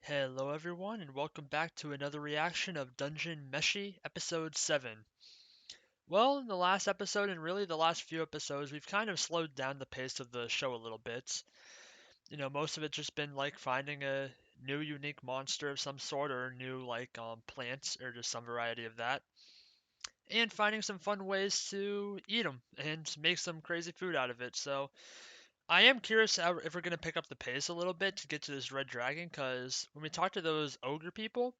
Hello everyone and welcome back to another reaction of Dungeon Meshi episode 7. Well, in the last episode and really the last few episodes, we've kind of slowed down the pace of the show a little bit. Most of it's just been like finding a new unique monster of some sort or new plants or just some variety of that and finding some fun ways to eat them and make some crazy food out of it. So, I am curious if we're going to pick up the pace a little bit to get to this red dragon because when we talked to those ogre people,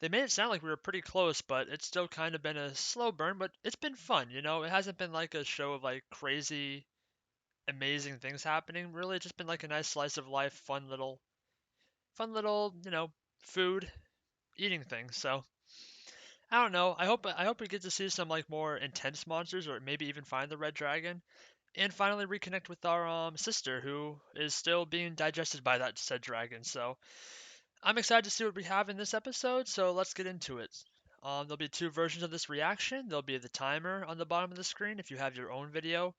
they made it sound like we were pretty close, but it's still kind of been a slow burn, but it's been fun. It hasn't been like a show of like crazy, amazing things happening. Really, it's just been like a nice slice of life, fun little, food eating thing. So I don't know. I hope we get to see some like more intense monsters, or maybe even find the red dragon, and finally reconnect with our sister who is still being digested by that said dragon. So I'm excited to see what we have in this episode, so let's get into it. There'll be two versions of this reaction. There'll be the timer on the bottom of the screen if you have your own video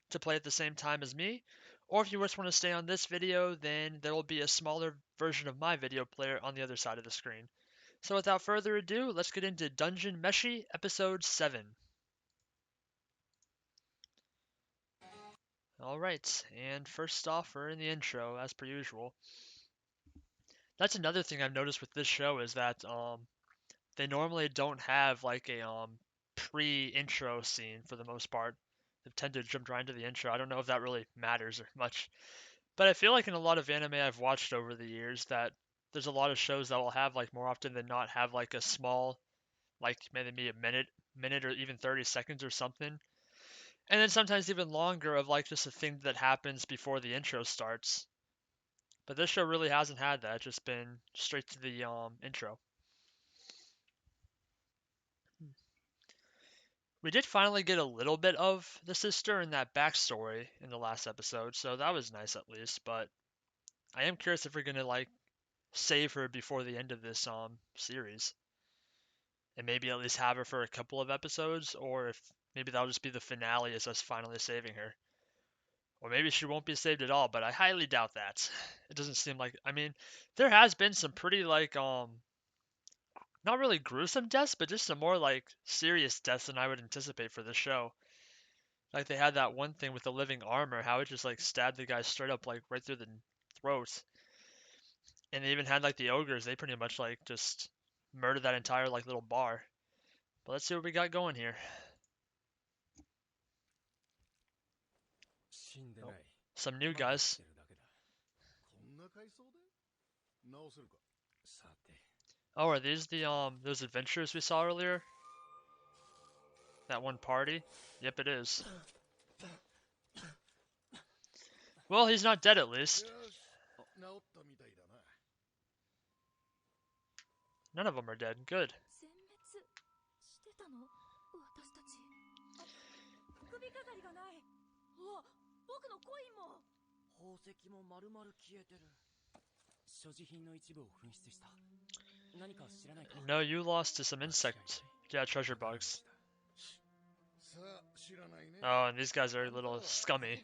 to play at the same time as me, or if you just want to stay on this video, then there will be a smaller version of my video player on the other side of the screen. So without further ado, let's get into Dungeon Meshi Episode 7. Alright, and first off, we're in the intro, as per usual. That's another thing I've noticed with this show is that they normally don't have like a pre-intro scene for the most part. They tend to jump right into the intro. I don't know if that really matters or much, but I feel like in a lot of anime I've watched over the years that there's a lot of shows that will have like more often than not have like a small, like maybe a minute or even 30 seconds or something, and then sometimes even longer of like just a thing that happens before the intro starts. But this show really hasn't had that. It's just been straight to the intro. We did finally get a little bit of the sister and that backstory in the last episode, so that was nice at least. But I am curious if we're gonna like save her before the end of this series, and maybe at least have her for a couple of episodes, or if maybe that'll just be the finale as us finally saving her, or maybe she won't be saved at all. But I highly doubt that. It doesn't seem like. I mean, there has been some pretty like not really gruesome deaths, but just some more like serious deaths than I would anticipate for this show. Like they had that one thing with the living armor, how it just like stabbed the guy straight up like right through the throat. And they even had like the ogres, they pretty much like just murdered that entire like little bar. But let's see what we got going here. Oh, some new guys. Oh, are these the those adventurers we saw earlier? That one party? Yep, it is. Well, he's not dead at least. None of them are dead. Good. No, you lost to some insect. Yeah, treasure bugs. Oh, and these guys are a little scummy.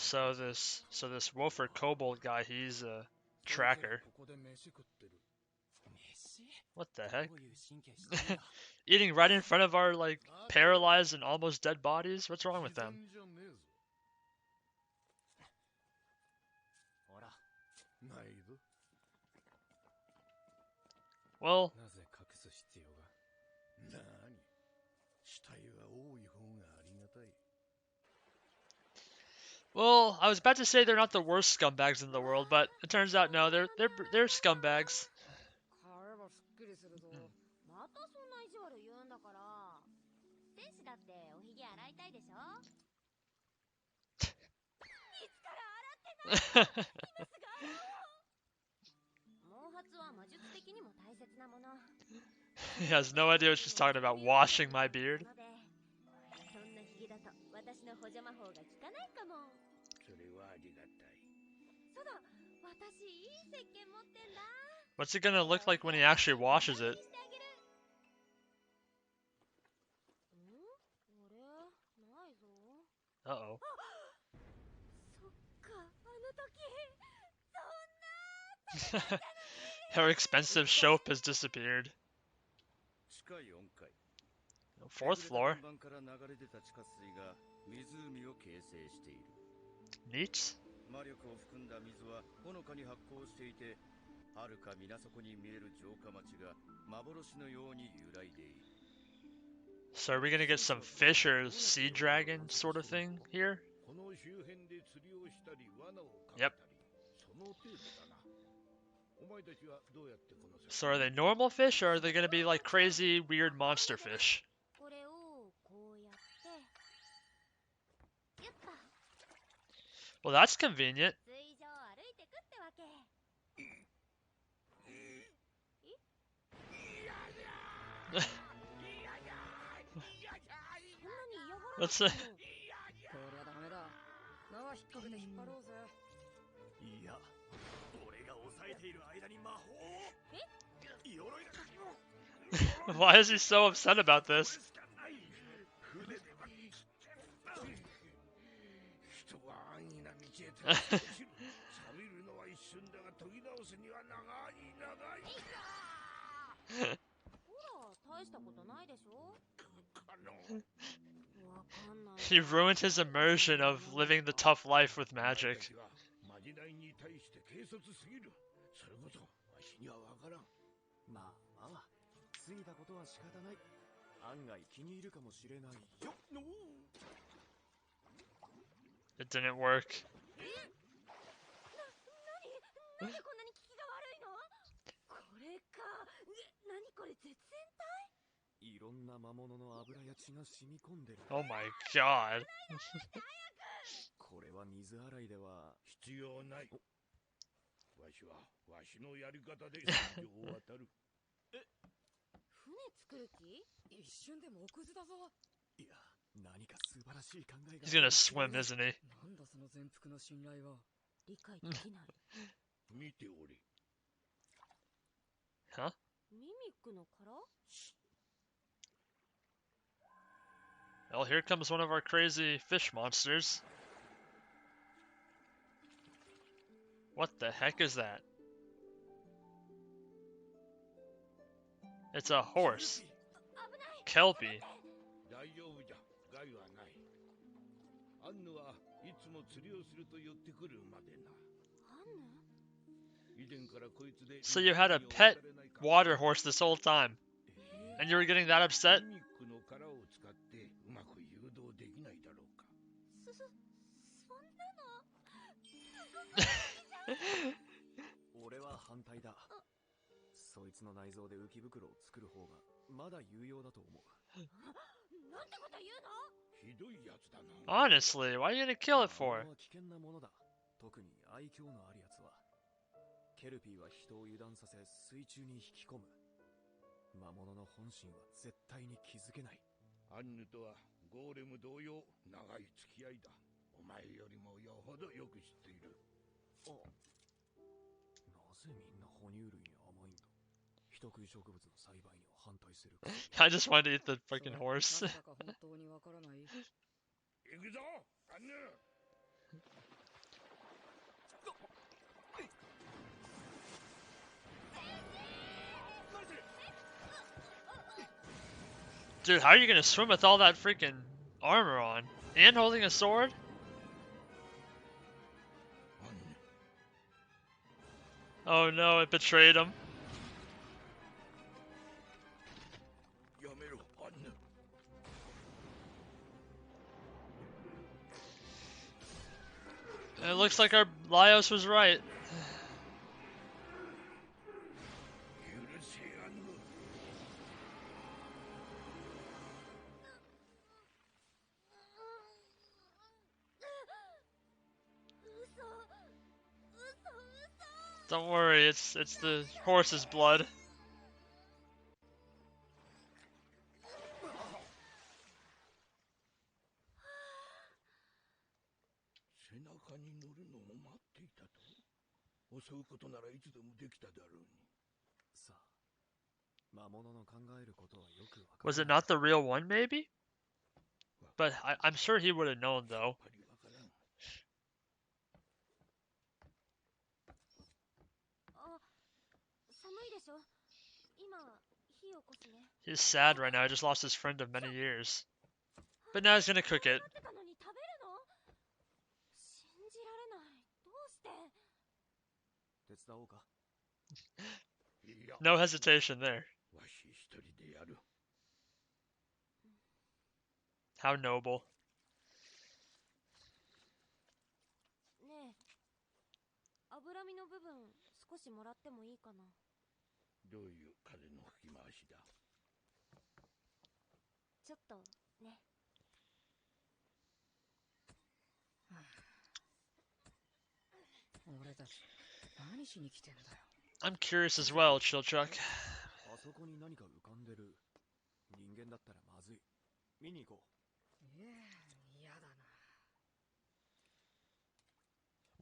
So this wolf or kobold guy, he's a tracker. What the heck? Eating right in front of our like paralyzed and almost dead bodies? What's wrong with them? Well, I was about to say they're not the worst scumbags in the world, but it turns out no, they're scumbags. He has no idea what she's talking about. Washing my beard. What's it gonna look like when he actually washes it? Uh-oh. Her expensive soap has disappeared. 4th floor. Neat. 魔力を含んだ水はほのかに発光していて、遥か水底に見える城下町が幻のように揺らいでいる。 So are we gonna get some fish or sea dragon sort of thing here? Yep. So are they normal fish or are they gonna be like crazy weird monster fish? Well, that's convenient. Let's Why is he so upset about this? He ruined his immersion of living the tough life with magic. It didn't work. Oh my god. He's gonna swim, isn't he? Huh? Well, here comes one of our crazy fish monsters. What the heck is that? It's a horse. Kelpie. So you had a pet water horse this whole time, and you were getting that upset? Honestly, why are you gonna kill it for? I just wanted to eat the freaking horse. Dude, how are you gonna swim with all that freaking armor on? And holding a sword? Oh no, it betrayed him. It looks like our Laios was right. Don't worry, it's the horse's blood. 背中に乗るのを待っていたと。襲うことならいつでもできただろうに。さあ、魔物の考えることはよくわか Was ら it ない。 not the real one, maybe? But I'm sure he would have known, though. パリわからん。あ、寒いでしょ。今火起こすね。 He's sad right now. He just lost his friend of many years. But now he's gonna cook it. 待ってたのに食べるの？信じられない。どうして？手伝おうか。いや、 No hesitation there. わし一人でやる。How noble. ねえ、脂身の部分少しもらってもいいかな。どういう風の吹き回しだ。ちょっとね。俺たち何しに来てんだよ。 I'm curious as well, Chilchuck. あそこに何か浮かんでる。人間だったらまずい。見に行こ嫌だな。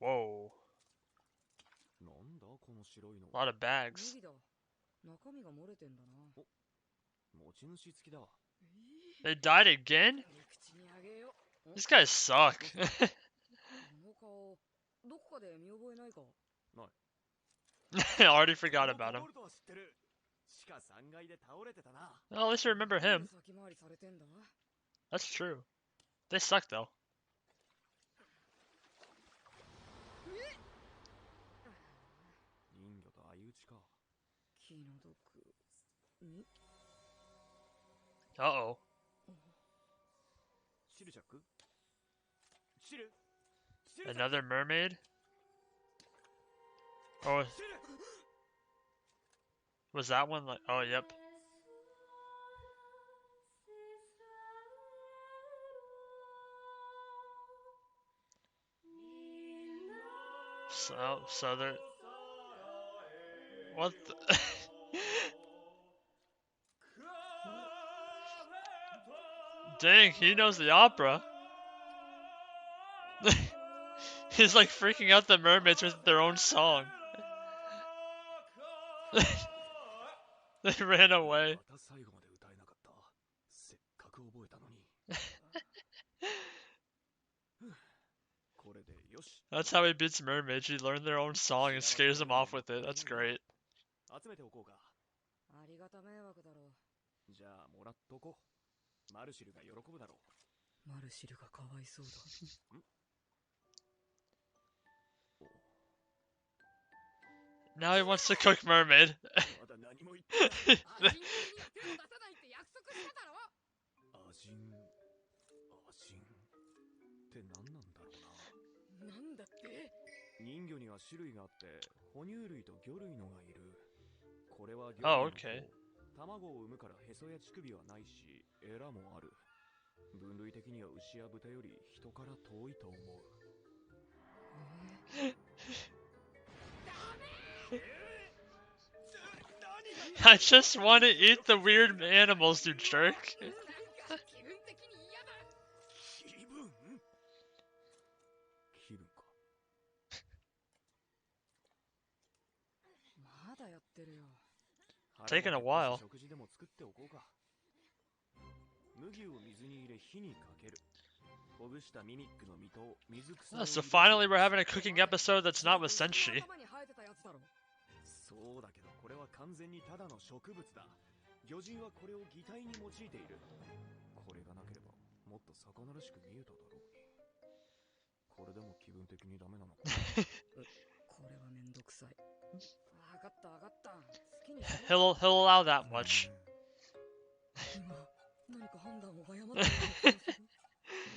Whoa. う。なんだこの白いの。 A lot of bags. 麦だ。中身が漏れてんだな。持ち主付きだわ。 They died again? 口にあげよう。 These guys suck. この顔、どこかで見覚えないか。 I already forgot about him. ボルトは知ってる。地下3階で倒れてたな。 Well, at least I remember him. 先回りされてんだ。 That's true. They suck, though. 人魚と相打ちか。気の毒。ん？ Uh-oh. シルチャック？シル？ Another mermaid? Oh, was that one like... Oh, yep. So they're... What the... Dang, he knows the opera. He's like freaking out the mermaids with their own song. They ran away. また最後まで歌えなかった。せっかく覚えたのに。これでよし。 That's how he beats mermaids. He learned their own song and scares them off with it. That's great. 集めておこうか。ありがた迷惑だろう。じゃあもらっとこう。マルシルが喜ぶだろう。マルシルがかわいそうだ。 Now he wants to cook mermaid. まだ何も言ってない。アジンに手を出さないって約束しただろ。アジンって何なんだろうな。なんだって？人魚には種類があって、哺乳類と魚類のがいる。これは魚 Oh, 類の方。 okay. 卵を産むからへそや乳首はないし、エラもある。分類的には牛や豚より人から遠いと思う。I just want to eat the weird animals, you jerk. 気分的に嫌だ。気分か。まだやってるよ。 Taking a while. 食事でも作っておこうか。麦を水に入れ火にかける。ほぐしたミミックの実と水草を Oh, 入 so れて finally we're having a cooking episode that's not with Senshi. 頭に生えてたやつだろ。そうだけどこれは完全にただの植物だ。魚人はこれを擬態に用いている。これがなければもっと魚らしく見えただろうに。これでも気分的にダメなのか。これはめんどくさい。わかったわかった。好きにし He'll allow that much. 今何か判断を誤ったような気がする。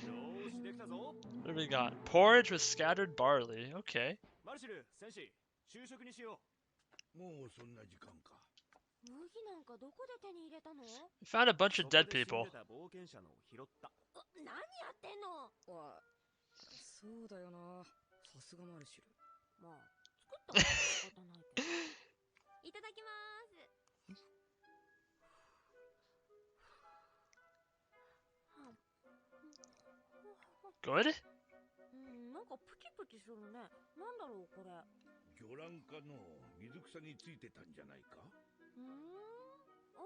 よーしできたぞ。 What do we got? Porridge with scattered barley. Okay. マルシル、戦士、昼食にしよもうそんな時間か。麦なんかどこで手に入れたの？ We found a う。 bunch of dead people. そこで死んでた冒険者のを拾った。何やってんの？わ、そうだよな。さすがマルシル。まあ作ったから仕方ないけど。いただきます。 Good? なんかかプキプキするね。なんだろうこれ。魚卵かの水草についてたんじゃないか。美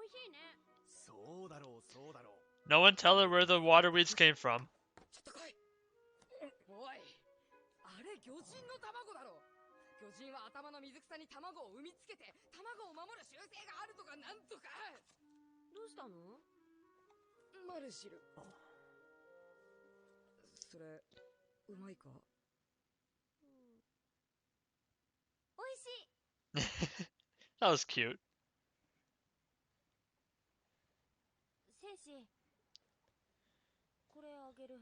味しいね。そうだろうそうだろう。 No one tell her where the water weeds came from. ちょっと来い。おい、あれ魚人の卵だろ。魚人は頭の水草に卵を産みつけて卵を守る習性があるとかなんとか。どうしたの？マルシル。それうまいか？美味しい。That was cute. 戦士、これあげる。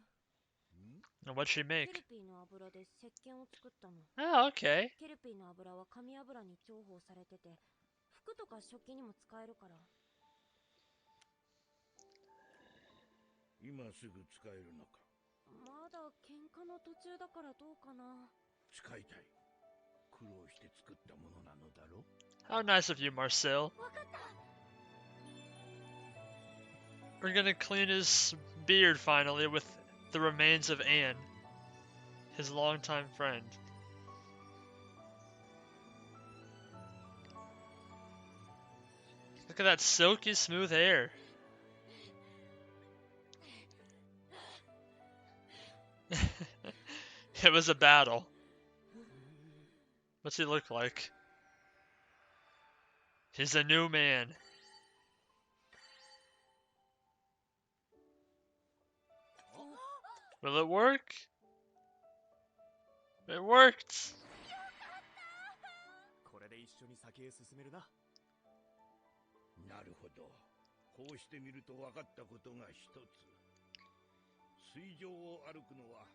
And what'd she ケ make? ルピーの油で石鹸を作ったの。 Oh, okay. ケルピーの油は紙油に重宝されてて、服とか食器にも使えるから。今すぐ使えるのか。まだ喧嘩の途中だからどうかな。使いたい。苦労して作ったものなのだろ。 How nice of you, Marcel. We're gonna clean his beard finally with the remains of Anne, his longtime friend. Look at that silky smooth hair. It was a battle. What's he look like? He's a new man. Will it work? It worked! これで一緒に先へ進めるな。なるほど。こうしてみると分かったことが一つ。水上を歩くのは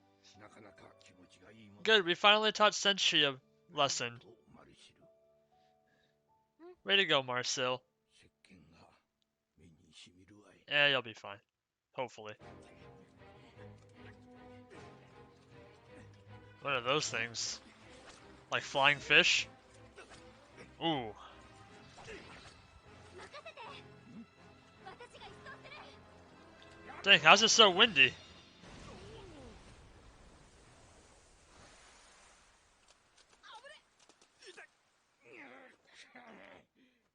なかなか気持ちがいいもの。 Good, we finally taught Senshi a lesson. マルシル。 Way to go, Marcel. 石鹸が目にしみるわい。 Yeah, you'll be fine. Hopefully. What are those things? Like flying fish? Ooh. Dang, how's it so windy?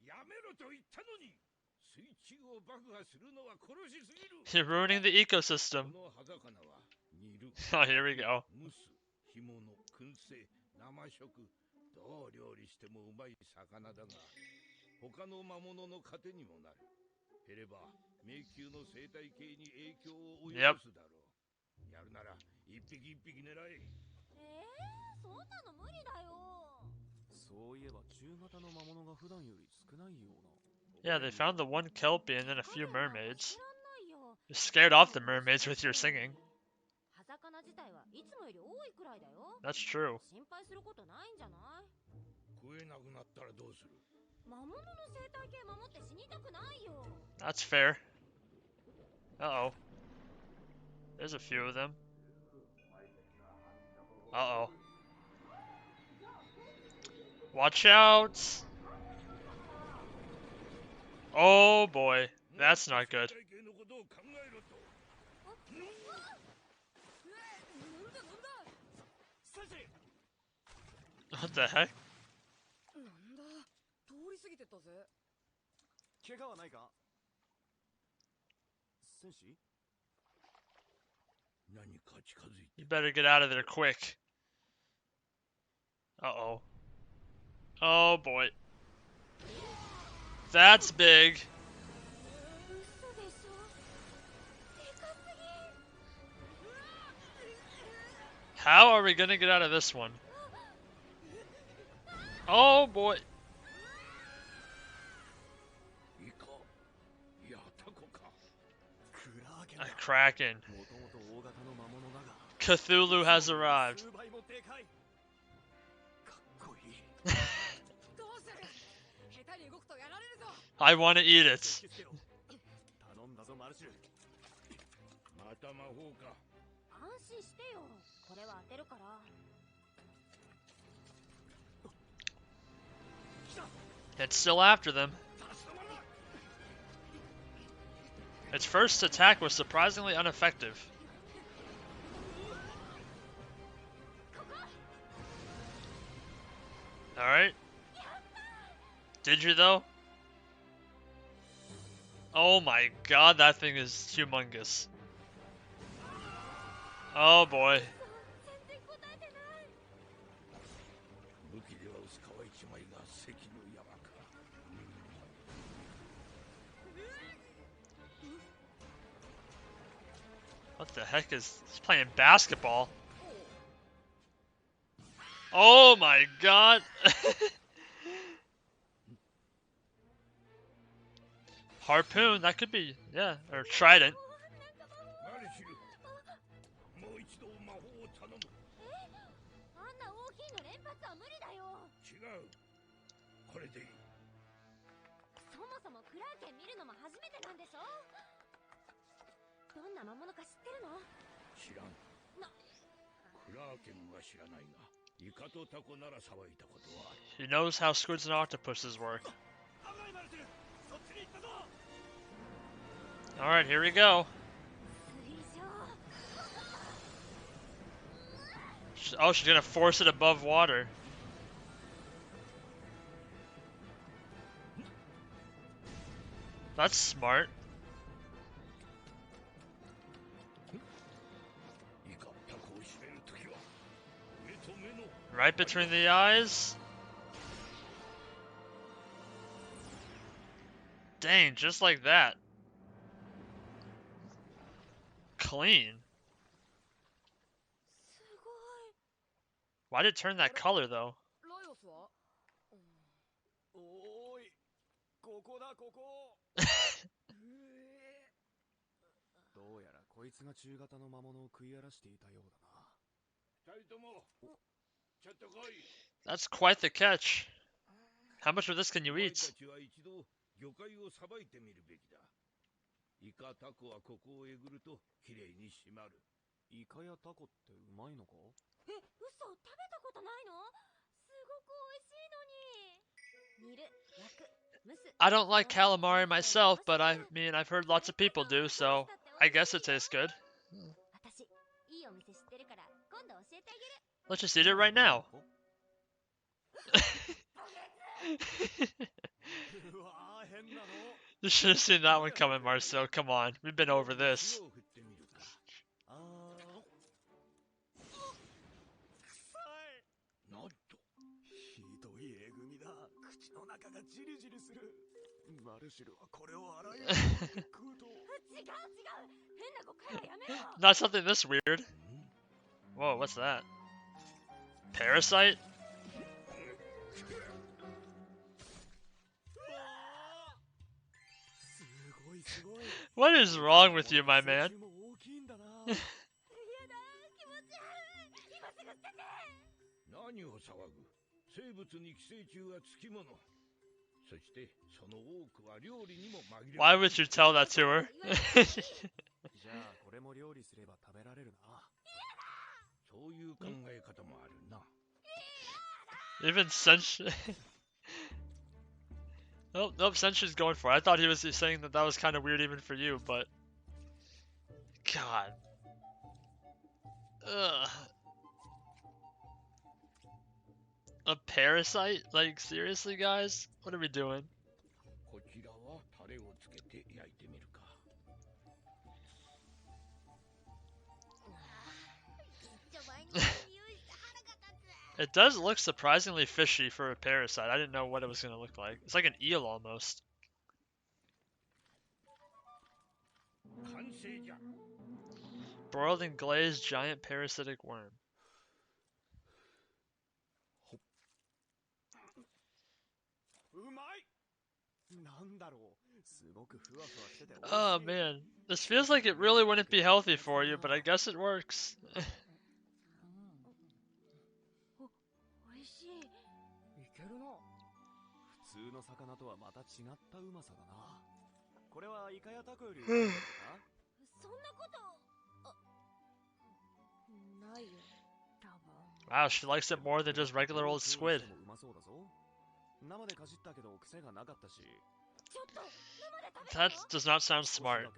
やめろと言ったのに。水中を爆破するのは殺しすぎる。 You're ruining the ecosystem. この葉魚は煮る。 Oh, here we go. 蒸す、干物、燻製、生食、どう料理してもうまい魚だが、他の魔物の糧にもなる。減れば迷宮の生態系に影響を及ぼすだろう。やるなら一匹一匹狙え。そんなの無理だよ。そういえば中型の魔物が普段より少ないような。 Yeah, they found the one kelpie and then a few 彼らは mermaids. 知らないよ。 You scared off the mermaids with your singing. 葉魚自体はいつもより多いくらいだよ。 That's true. 心配することないんじゃない？食えなくなったらどうする？魔物の生態系守って死にたくないよ。 That's fair. Uh-oh. There's a few of them. Uh-oh. Watch out! Oh boy, that's not good. 生態系のことを考えろと。なんだなんだ。先生、 What the heck? なんだ。通り過ぎてったぜ。怪我はないか？戦士？何か近づいて。 You better get out of there quick. Uh-oh. Oh boy. That's big. 嘘でしょ。でかすぎ。 How are we gonna get out of this one? Oh boy. イカ。いや、タコか。クラーケン A だ。 kraken. もともと大型の魔物だが。 Cthulhu has arrived. 数倍もでかい。かっこいい。どうする？下手に動くとやられるぞ。 I want to eat it. 気をつけろ。頼んだぞマルシル。また魔法か。安心してよ。これは当てるから。 It's still after them. Its first attack was surprisingly ineffective. Alright. Did you though? Oh my god, that thing is humongous. Oh boy. 全然答えてない。武器では薄皮一枚が関の山か。 What the heck is he's playing basketball? Oh my god. Harpoon, that could be, yeah, or trident. 何しる。もう一度魔法を頼む。あんな大きいの連発は無理だよ。違う。これでいい。そもそもクラーケン見るのも初めてなんでしょ。どんな魔物か知ってるの？知らん。クラーケンは知らないが、イカとタコならさばいたことはある。 He knows how squids and octopuses work. Alright, here we go. 水上。 Oh, she's gonna force it above water. That's smart. イカタコを締めるときは目と目の Right between the eyes. Dang, just like that. Clean. すごい。 Why did it turn that color though? ライオスは？おーい、ここだここ。どうやらこいつが中型の魔物を食い荒らしていたようだな。二人ともちょっと来い。 That's quite the catch. How much of this can you お前 eat? たちは一度魚介をさばいてみるべきだ。イカタコはここをえぐるときれいに締まる。イカやタコってうまいのか？え、嘘、食べたことないの？すごく美味しいのに。煮る、焼く、蒸す。 I don't like calamari myself, but I mean, I've heard lots of people do, so I guess it tastes good. 私、いいお店知ってるから今度教えてあげる。 Let's just eat it right now. うわー、変なの。 You should have seen that one coming, Marcel. Come on, we've been over this. 塩を振ってみるか。あー、臭い。なんとひどいえぐみだ。口の中がジリジリする。マルシルはこれを洗い食うと。違う違う、変な誤解はやめろ。 Not something this weird. Whoa, what's that? Parasite? What is wrong with you, my man? やだ、気持ち悪い。今すぐ捨てて。何を騒ぐ。生物に寄生虫はつきもの。そしてその多くは料理にも紛れ Why would you tell that to her? じゃあこれも料理すれば食べられるな。そういう考え方もあるな。 Even Senshi. Nope, nope, Senshi's going for it. I thought he was saying that that was kind of weird even for you, but... God. Ugh. A parasite? Like, seriously, guys? What are we doing? こちらはタレをつけて焼いてみるか。 It does look surprisingly fishy for a parasite. I didn't know what it was going to look like. It's like an eel almost. 完成じゃ。 Broiled and glazed giant parasitic worm. うまい。なんだろう。すごくふわふわしてて。 Oh man, this feels like it really wouldn't be healthy for you, but I guess it works. 美味しい。いけるな。普通の魚とはまた違ったうまさだな。これはイカやタコよりうまいのか？そんなこと。ないよ、多分。 Wow, she likes it more than just regular old squid. うまそうだぞ。生でかじったけど癖がなかったし。ちょっと、生で食べ That たの？ does not sound smart.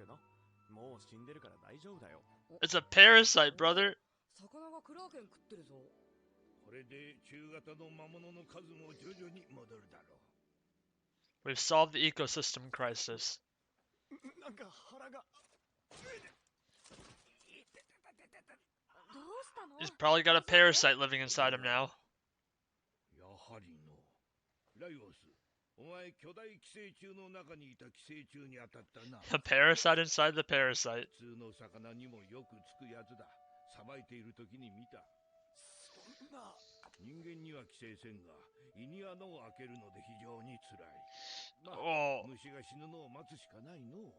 もう死んでるから大丈夫だよ。 It's a parasite, brother. 魚がクラーケン食ってるぞ。これで中型の魔物の数も徐々に戻るだろう。 We've solved the ecosystem crisis. なんか腹が。どうしたの？ He's probably got a parasite living inside him now. やはりの。ライオス、お前巨大寄生虫の中にいた寄生虫に当たったな。 A parasite inside the parasite. 普通の魚にもよくつくやつだ。さばいている時に見た。そんな。人間には寄生せんが、胃に穴を開けるので非常につらい。まあ、 Oh, 虫が死ぬのを待つしかないの。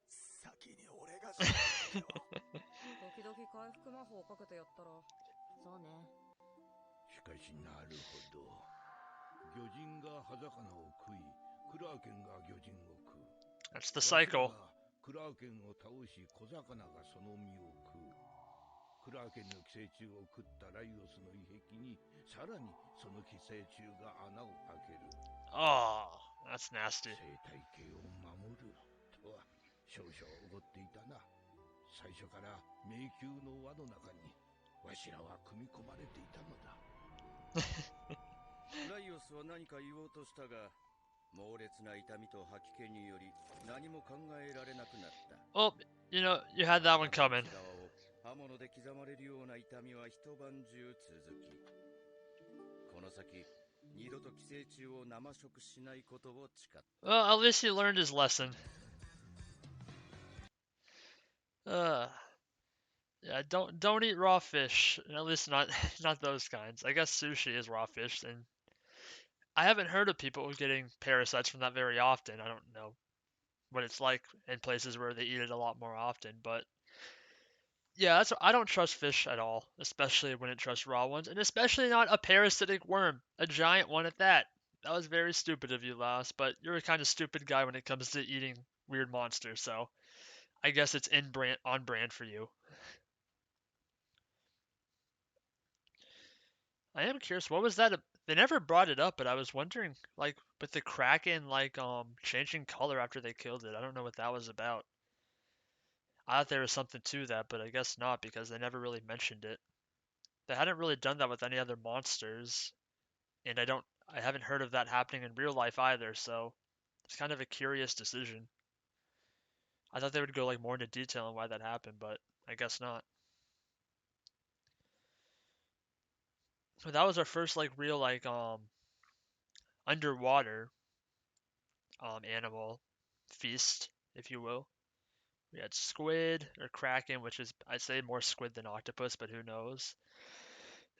先に俺が死ぬよ。時々回復魔法をかけてやったら。そうね。しかしなるほど。魚人が葉魚を食い、クラーケンが魚人を食う。 that's the cycle. クラーケンを倒し、小魚がその身を食う。クラーケンの寄生虫を食ったライオスの胃壁に、さらにその寄生虫が穴を開ける。 Oh, that's nasty. 生態系を守るとは少々おごっていたな。最初から迷宮の輪の中にわしらは組み込まれていたのだ。ライオスは何か言おうとしたが、猛烈な痛みと吐き気により何も考えられなくなった。 Well, you know, you had that one coming. 内側を刃物で刻まれるような痛みは一晩中続き、この先二度と寄生虫を生食しないことを誓った。 Well, at least he learned his lesson. Yeah, don't eat raw fish. At least not not those kinds. I guess sushi is raw fish, and I haven't heard of people getting parasites from that very often. I don't know what it's like in places where they eat it a lot more often, but yeah, I don't trust fish at all, especially when it trusts raw ones, and especially not a parasitic worm, a giant one at that. That was very stupid of you, Laos, but you're a kind of stupid guy when it comes to eating weird monsters, so I guess it's on brand for you. I am curious, what was that? They never brought it up, but I was wondering, like, with the Kraken, like, changing color after they killed it. I don't know what that was about. I thought there was something to that, but I guess not because they never really mentioned it. They hadn't really done that with any other monsters, and I haven't heard of that happening in real life either, so it's kind of a curious decision. I thought they would go, like, more into detail on why that happened, but I guess not. So that was our first, like, real, like, underwater animal feast, if you will. We had squid or kraken, which is I'd say more squid than octopus, but who knows.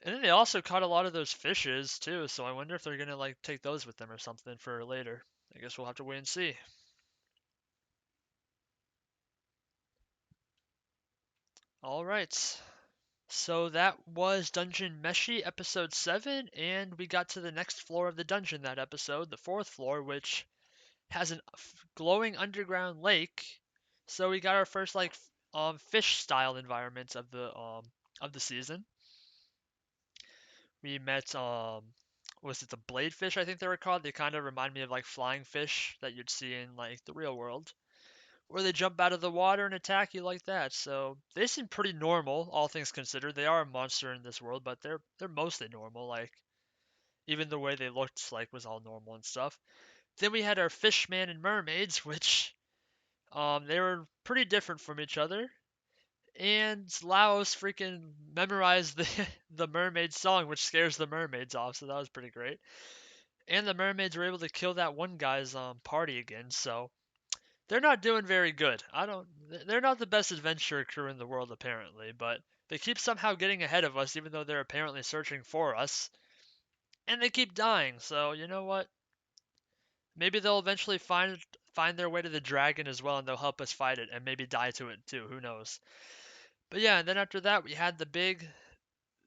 And then they also caught a lot of those fishes too, so I wonder if they're gonna like take those with them or something for later. I guess we'll have to wait and see. Alright. So that was Dungeon Meshi episode 7, and we got to the next floor of the dungeon that episode, the fourth floor, which has an glowing underground lake. So we got our first like fish style environments of the season. We met was it the bladefish I think they were called? They kind of remind me of like flying fish that you'd see in like the real world. Where they jump out of the water and attack you like that. So they seem pretty normal, all things considered. They are a monster in this world, but they're mostly normal. Like even the way they looked like was all normal and stuff. Then we had our fishman and mermaids, which they were pretty different from each other. And Laos freaking memorized the the mermaid song, which scares the mermaids off, so that was pretty great. And the mermaids were able to kill that one guy's party again, so they're not doing very good. They're not the best adventure crew in the world apparently, but they keep somehow getting ahead of us even though they're apparently searching for us. And they keep dying, so you know what? Maybe they'll eventually find their way to the dragon as well and they'll help us fight it and maybe die to it too, who knows. But yeah, and then after that we had the big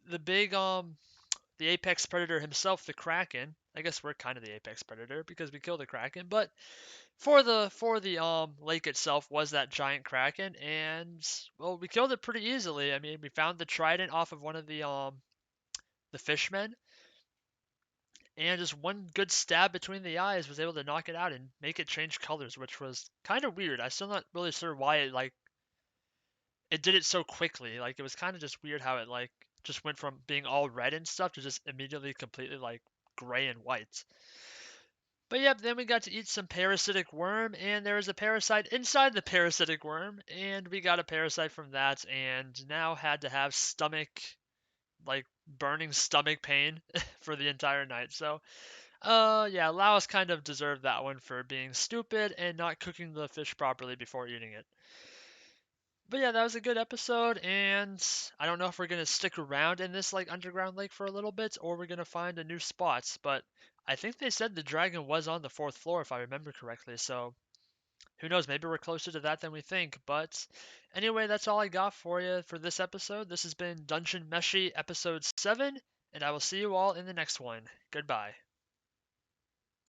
the apex predator himself, the Kraken. I guess we're kind of the apex predator because we killed the Kraken, but for the lake itself was that giant Kraken, and well, we killed it pretty easily. I mean, we found the trident off of one of the fishmen, and just one good stab between the eyes was able to knock it out and make it change colors, which was kind of weird. I'm still not really sure why it did it so quickly. Like it was kind of just weird how it like just went from being all red and stuff to just immediately completely like gray and white. But yep, then we got to eat some parasitic worm, and there was a parasite inside the parasitic worm, and we got a parasite from that, and now had to have stomach, like burning stomach pain for the entire night. So, yeah, Laos kind of deserved that one for being stupid and not cooking the fish properly before eating it. But yeah, that was a good episode, and I don't know if we're gonna stick around in this like underground lake for a little bit, or we're gonna find a new spot. But I think they said the dragon was on the fourth floor, if I remember correctly. So who knows? Maybe we're closer to that than we think. But anyway, that's all I got for you for this episode. This has been Dungeon Meshi episode 7, and I will see you all in the next one. Goodbye.